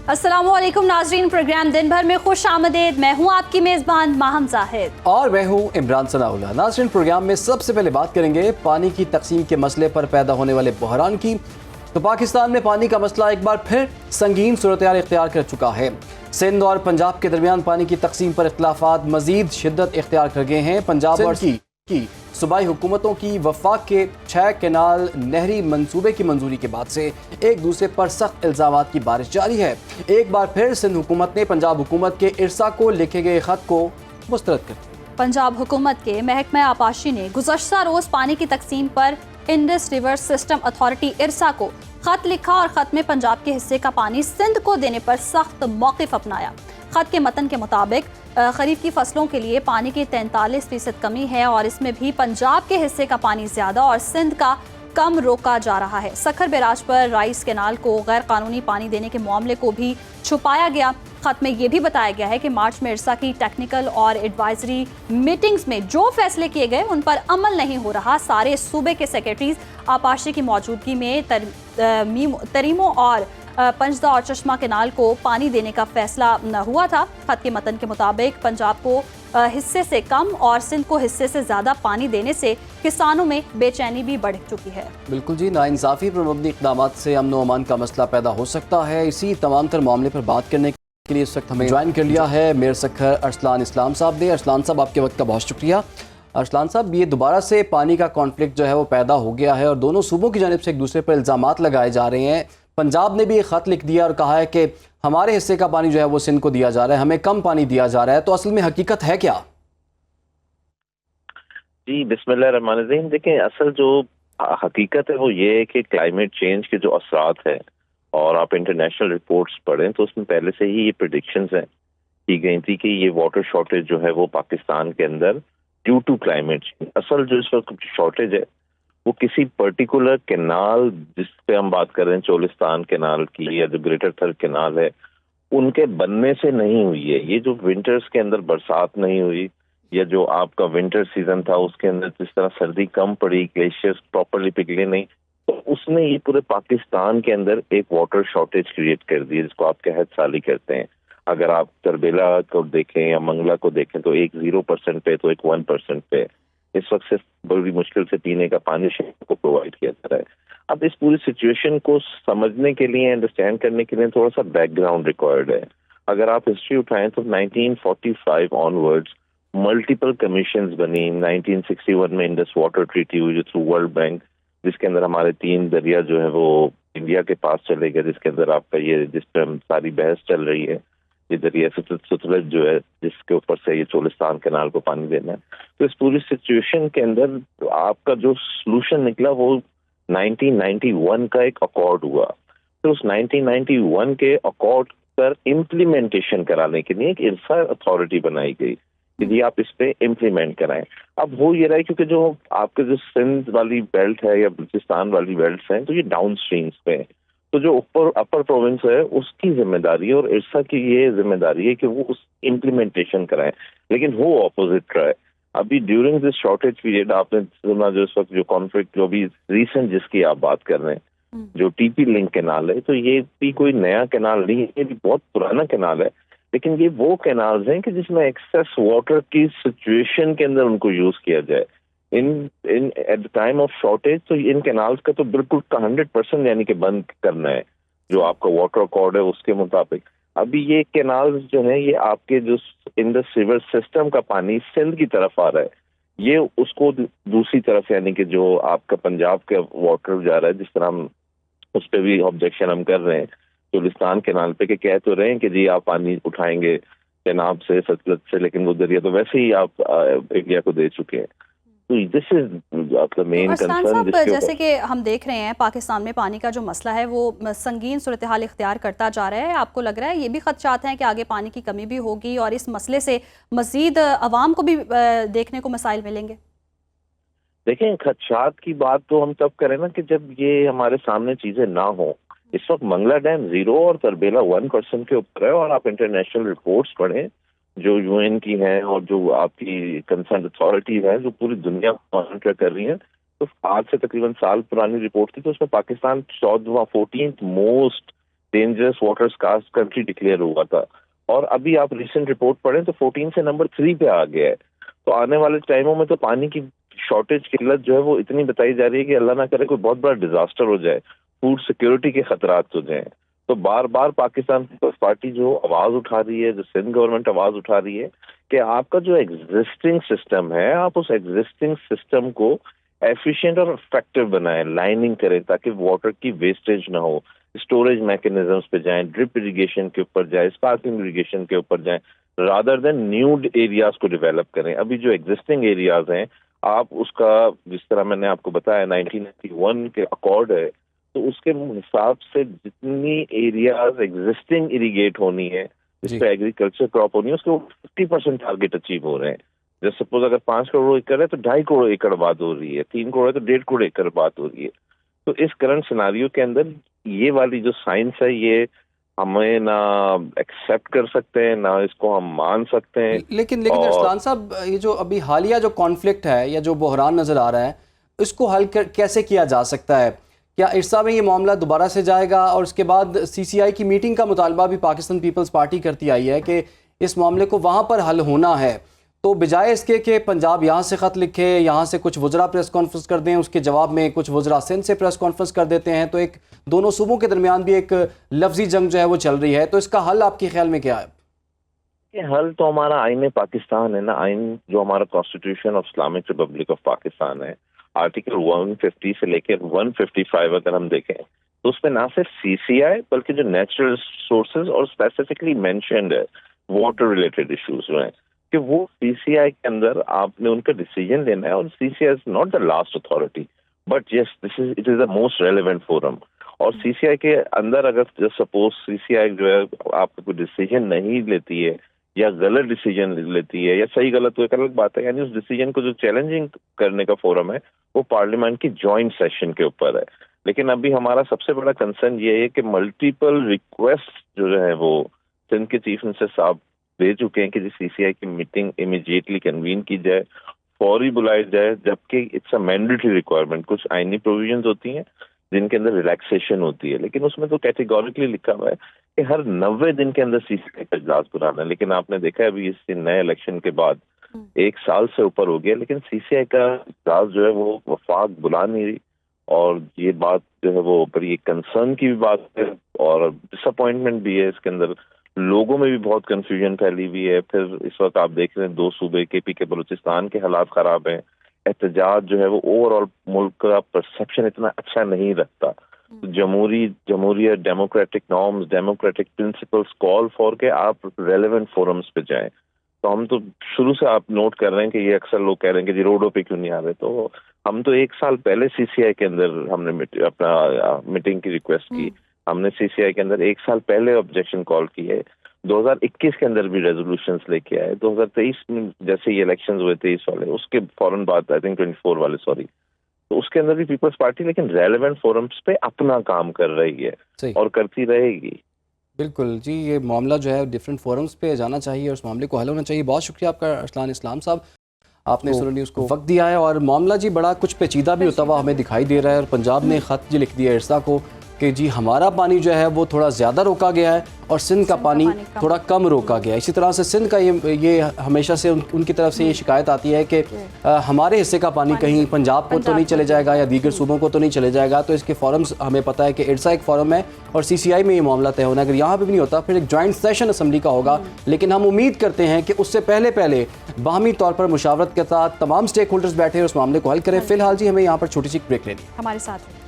अस्सलामुअलैकुम नाजरीन, प्रोग्राम दिन भर में खुश आमदेद। मैं हूँ आपकी मेज़बान माहम जाहिद और मैं हूँ इमरान सनाउल्लाह। नाजरीन, प्रोग्राम में सबसे पहले बात करेंगे पानी की तकसीम के मसले पर पैदा होने वाले बहरान की। तो पाकिस्तान में पानी का मसला एक बार फिर संगीन सूरत-ए-हाल इख्तियार कर चुका है। सिंध और पंजाब के दरमियान पानी की तकसीम पर इख्तिलाफात मजीद शिद्दत इख्तियार कर गए हैं। पंजाब और की सूबाई हुकूमतों की वफाक के 6 कैनाल नहरी मंसूबे की मंजूरी के बाद से एक दूसरे पर सख्त इल्ज़ामात की बारिश जारी है। एक बार फिर सिंध हुकूमत ने पंजाब हुकूमत के इरसा को लिखे गए खत को मुस्तरद कर दिया। पंजाब हुकूमत के महकमा आबाशी ने गुज़श्ता रोज़ पानी की तकसीम पर इंडस रिवर सिस्टम अथॉरिटी इरसा को खत लिखा और खत में पंजाब के हिस्से का पानी सिंध को देने पर सख्त मौक़िफ़ अपनाया। खत के मतन के मुताबिक खरीफ की फसलों के लिए पानी की 43% कमी है और इसमें भी पंजाब के हिस्से का पानी ज़्यादा और सिंध का कम रोका जा रहा है। सखर बैराज पर राइस कैनाल को गैर कानूनी पानी देने के मामले को भी छुपाया गया। खत में ये भी बताया गया है कि मार्च में इरसा की टेक्निकल और एडवाइजरी मीटिंग्स में जो फैसले किए गए उन पर अमल नहीं हो रहा। सारे सूबे के सेक्रेटरीज आपाशी की मौजूदगी में तरीमों और पंजदा और चश्मा कैनाल को पानी देने का फैसला हुआ था। खत के मतन के मुताबिक पंजाब को हिस्से से कम और सिंध को हिस्से से ज़्यादा पानी देने से किसानों में बेचैनी भी बढ़ चुकी है। बिल्कुल जी, नाइंसाफ़ी पर मबनी इक़दामात से अमन व अमान का मसला पैदा हो सकता है। इसी तमाम तर मामले पर बात करने के लिए इस वक्त हमें ज्वाइन कर लिया है मेयर सखर अरसलान इस्लाम साहब ने। अरसलान साहब, आपके वक्त का बहुत शुक्रिया। अरसलान साहब, ये दोबारा से पानी का कॉन्फ्लिक्ट जो है वो पैदा हो गया है और दोनों सूबों की जानिब से एक दूसरे पर इल्ज़ामात लगाए जा रहे हैं। पंजाब ने भी एक ख़त लिख दिया और कहा है कि हमारे हिस्से का पानी जो है वो सिंध को दिया जा रहा है, हमें कम पानी दिया जा रहा है। तो असल में हकीकत है क्या? जी, बिस्मिल्लाहिर्रहमानिर्रहीम। देखें, असल जो हकीकत है वो ये है कि क्लाइमेट चेंज के जो असरात हैं, और आप इंटरनेशनल रिपोर्ट्स पढ़ें तो उसमें पहले से ही ये प्रेडिक्शंस हैं की गई थी कि ये वाटर शॉर्टेज जो है वो पाकिस्तान के अंदर ड्यू टू क्लाइमेट चेंज। असल जो इस वक्त शॉर्टेज है वो किसी पर्टिकुलर कैनाल, जिस पे हम बात कर रहे हैं चोलिस्तान कैनाल की या जो ग्रेटर थर कैनाल है, उनके बनने से नहीं हुई है। ये जो विंटर्स के अंदर बरसात नहीं हुई या जो आपका विंटर सीजन था उसके अंदर जिस तरह सर्दी कम पड़ी, ग्लेशियर्स प्रॉपरली पिघले नहीं, तो उसने ये पूरे पाकिस्तान के अंदर एक वाटर शॉर्टेज क्रिएट कर दी जिसको आप कहत साली करते हैं। अगर आप तरबेला को देखें या मंगला को देखें तो एक 0% पे तो एक 1% पे इस वक्त से बड़ी मुश्किल से पीने का पानी शहर को प्रोवाइड किया जा रहा है। अब इस पूरी सिचुएशन को समझने के लिए, अंडरस्टैंड करने के लिए थोड़ा सा बैकग्राउंड रिक्वायर्ड है। अगर आप हिस्ट्री उठाएं तो 1945 ऑनवर्ड्स मल्टीपल कमीशंस बनी। 1961 में इंडस वाटर ट्रीटी हुई जो थ्रू वर्ल्ड बैंक, जिसके अंदर हमारे 3 दरिया जो है वो इंडिया के पास चले गए, जिसके अंदर आपका ये जिस पर हम सारी बहस चल रही है, ये दरिया सतलज जो है जिसके ऊपर से ये चोलिस्तान कैनाल को पानी देना है। तो इस पूरी सिचुएशन के अंदर आपका जो सोल्यूशन निकला वो 1991 का एक अकॉर्ड हुआ। तो उस 1991 के अकॉर्ड पर इम्प्लीमेंटेशन कराने के लिए एक इरसा अथॉरिटी बनाई गई यदि आप इस पे इम्प्लीमेंट कराएं। अब हो ये रहा है क्योंकि जो आपके जो सिंध वाली बेल्ट है या बलूचिस्तान वाली बेल्ट हैं तो ये डाउन स्ट्रीम्स पे है, तो जो ऊपर अपर प्रोविंस है उसकी जिम्मेदारी है और इरसा की ये जिम्मेदारी है कि वो उस इम्प्लीमेंटेशन कराएं, लेकिन हो ऑपोजिट रहा है। अभी ड्यूरिंग दिस शॉर्टेज पीरियड आपने सुना जो इस वक्त जो कॉन्फ्लिक्ट जो भी रिसेंट जिसकी आप बात कर रहे हैं, जो टीपी लिंक कैनाल है, तो ये भी कोई नया कैनाल नहीं है, ये भी बहुत पुराना कैनाल है, लेकिन ये वो कैनाल्स हैं कि जिसमें एक्सेस वाटर की सिचुएशन के अंदर उनको यूज किया जाए in at the time of shortage. तो इन कैनाल्स का तो बिल्कुल 100% यानी कि बंद करना है जो आपका वाटर अकॉर्ड है उसके मुताबिक। अभी ये कैनाल्स जो हैं ये आपके जो इंडस रिवर सिस्टम का पानी सिंध की तरफ आ रहा है, ये उसको दूसरी तरफ यानी कि जो आपका पंजाब का वाटर जा रहा है, जिस तरह हम उस पर भी ऑब्जेक्शन हम कर रहे हैं चोलिस्तान कैनाल पे, कि कह तो रहे हैं कि जी आप पानी उठाएंगे चेनाब से, सतलज से, लेकिन वो दरिया तो वैसे ही आप इंडिया को दे चुके हैं। तो this is the main concern. जैसे कि हम देख रहे हैं पाकिस्तान में पानी का जो मसला है वो संगीन सूरत हाल इख्तियार करता जा रहा है। आपको लग रहा है ये भी खदशात हैं कि आगे पानी की कमी भी होगी और इस मसले से मजीद अवाम को भी देखने को मसाइल मिलेंगे? देखें, खदशात की बात तो हम तब करें ना कि जब ये हमारे सामने चीजें ना हो। इस वक्त मंगला डैम 0 और तरबेला 1% के ऊपर है, और आप इंटरनेशनल रिपोर्ट्स पढ़ें जो यूएन की हैं और जो आपकी कंसर्न अथॉरिटीज हैं जो पूरी दुनिया को मॉनिटर कर रही हैं, तो आज से तकरीबन साल पुरानी रिपोर्ट थी, तो उसमें Pakistan 14th most dangerous water scarce country declare हुआ था, और अभी आप रिसेंट रिपोर्ट पढ़ें तो 14 से नंबर 3 पे आ गया है। तो आने वाले टाइमों में तो पानी की शॉर्टेज की किल्लत जो है वो इतनी बताई जा रही है कि अल्लाह ना करे कोई बहुत बड़ा डिजास्टर हो जाए, फूड सिक्योरिटी के खतरात हो जाएं। तो बार बार पाकिस्तान पीपल्स पार्टी जो आवाज उठा रही है, जो सिंध गवर्नमेंट आवाज उठा रही है कि आपका जो एग्जिस्टिंग सिस्टम है, आप उस एग्जिस्टिंग सिस्टम को एफिशिएंट और इफेक्टिव बनाएं, लाइनिंग करें ताकि वाटर की वेस्टेज ना हो, स्टोरेज मैकेनिज्म्स पे जाएं, ड्रिप इरिगेशन के ऊपर जाएं, स्पार्कलिंग इरिगेशन के ऊपर जाएं, रादर देन न्यू एरियाज को डेवलप करें। अभी जो एग्जिस्टिंग एरियाज हैं, आप उसका, जिस तरह मैंने आपको बताया 1991 के अकॉर्ड है, तो उसके हिसाब से जितनी एरियाज एग्जिस्टिंग इरिगेट होनी है, जिस पे एग्रीकल्चर क्रॉप होनी है, उसके 50% टारगेट अचीव हो रहे हैं। जैसे सपोज अगर 5 करोड़ एकड़ है तो 2.5 करोड़ एकड़ बात हो रही है, 3 करोड़ है तो 1.5 करोड़ एकड़ बात हो रही है। तो इस करंट सिनारियो के अंदर ये वाली जो साइंस है, ये हमें ना एक्सेप्ट कर सकते हैं, ना इसको हम मान सकते हैं। लेकिन अरसलान साहब, ये जो अभी हालिया जो कॉन्फ्लिक्ट है या जो बहरान नज़र आ रहा है, इसको हल कैसे किया जा सकता है? क्या इरसा में ये मामला दोबारा से जाएगा? और उसके बाद CCI की मीटिंग का मुतालबा भी पाकिस्तान पीपल्स पार्टी करती आई है कि इस मामले को वहाँ पर हल होना है, तो बजाय इसके कि पंजाब यहाँ से ख़त लिखे, यहाँ से कुछ वज़रा प्रेस कॉन्फ्रेंस कर दें, उसके जवाब में कुछ वज़रा सिंध से प्रेस कॉन्फ्रेंस कर देते हैं, तो एक दोनों सूबों के दरमियान भी एक लफ्जी जंग जो है वो चल रही है। तो इसका हल आपके ख्याल में क्या है? ये हल तो हमारा आईन पाकिस्तान है ना, आइन जो हमारा constitution of Islamic Republic of Pakistan है, आर्टिकल 150 से लेकर 155 अगर हम देखें तो उसमें ना सिर्फ CCI बल्कि जो नेचुरल सोर्सेज और स्पेसिफिकली मेंशन्ड है वाटर रिलेटेड इश्यूज जो हैं, कि वो CCI के अंदर आपने उनका डिसीजन लेना है। और CCI is not the last authority, but yes it is the most relevant forum. और CCI के अंदर अगर सपोज CCI जो है आपको कोई डिसीजन नहीं लेती है या गलत डिसीजन लेती है या सही गलत तो एक अलग बात है, यानी उस डिसीजन को जो चैलेंजिंग करने का फोरम है वो पार्लियामेंट की जॉइंट सेशन के ऊपर है। लेकिन अभी हमारा सबसे बड़ा कंसर्न ये है कि मल्टीपल रिक्वेस्ट जो है वो सिंध के चीफ मिनिस्टर साहब दे चुके हैं कि CCI की मीटिंग इमीडिएटली कन्वीन की जाए, फौरी बुलाई जाए, जबकि इट्स अ मैंडेटरी रिक्वायरमेंट। कुछ आईनी प्रोविजंस होती हैं जिनके अंदर रिलैक्सेशन होती है, लेकिन उसमें तो कैटेगोरिकली लिखा हुआ है कि हर 90 दिन के अंदर CCI का इजलास बुलाना है। लेकिन आपने देखा है अभी इस नए इलेक्शन के बाद 1 साल से ऊपर हो गया, लेकिन CCI का इजलास जो है वो वफाक बुला नहीं रही। और ये बात जो है वो बड़ी कंसर्न की भी बात है और डिसअपॉइंटमेंट भी है। इसके अंदर लोगों में भी बहुत कंफ्यूजन फैली हुई है। फिर इस वक्त आप देख रहे हैं 2 सूबे KP के बलूचिस्तान के हालात खराब हैं, एहतजाज जो है वो ओवरऑल मुल्क का परसेप्शन इतना अच्छा नहीं रखता। तो जमहूरियत, democratic norms, democratic principles call for के आप रेलेवेंट फोरम्स पे जाएं। तो हम तो शुरू से आप नोट कर रहे हैं कि ये अक्सर लोग कह रहे हैं कि जी रोडों पे क्यों नहीं आ रहे, तो हम तो 1 साल पहले CCI के अंदर हमने अपना मीटिंग की रिक्वेस्ट की, हमने CCI के अंदर 1 साल पहले ऑब्जेक्शन कॉल की है, 2021 के अंदर भी रेजोल्यूशंस लेके आए, 2023 में जैसे ये इलेक्शंस हुए 23 वाले, उसके फौरन बाद आई थिंक 24 वाले सॉरी, तो उसके अंदर भी पीपल्स पार्टी लेकिन रेलेवेंट फोरम्स पे अपना काम कर रही है और करती रहेगी। बिल्कुल जी, ये मामला जो है डिफरेंट फोरम्स पे जाना चाहिए और उस मामले को हल होना चाहिए। बहुत शुक्रिया आपका अरसलान इस्लाम साहब, आपने सुनो न्यूज़ को वक्त दिया है। और मामला जी बड़ा कुछ पेचीदा भी होता हुआ हमें दिखाई दे रहा है। और पंजाब ने ख़त जी लिख दिया इरसा को कि जी हमारा पानी जो है वो थोड़ा ज़्यादा रोका गया है और सिंध का पानी थोड़ा कम रोका गया है। इसी तरह से सिंध का ये हमेशा से उनकी तरफ से ये शिकायत आती है कि हमारे हिस्से का पानी कहीं पंजाब को तो नहीं चले जाएगा या दीगर सूबों को तो नहीं चले जाएगा। तो इसके फॉरम्स हमें पता है कि इरसा एक फॉरम है और CCI में ये मामला तय होना, अगर यहाँ पर भी नहीं होता फिर एक जॉइंट सेशन असम्बली का होगा। लेकिन हम उम्मीद करते हैं कि उससे पहले बाहमी तौर पर मुशावरत के साथ तमाम स्टेक होल्डर्स बैठे और उस मामले को हल करें। फिलहाल जी हमें यहाँ पर छोटी सी ब्रेक लेनी है। हमारे साथ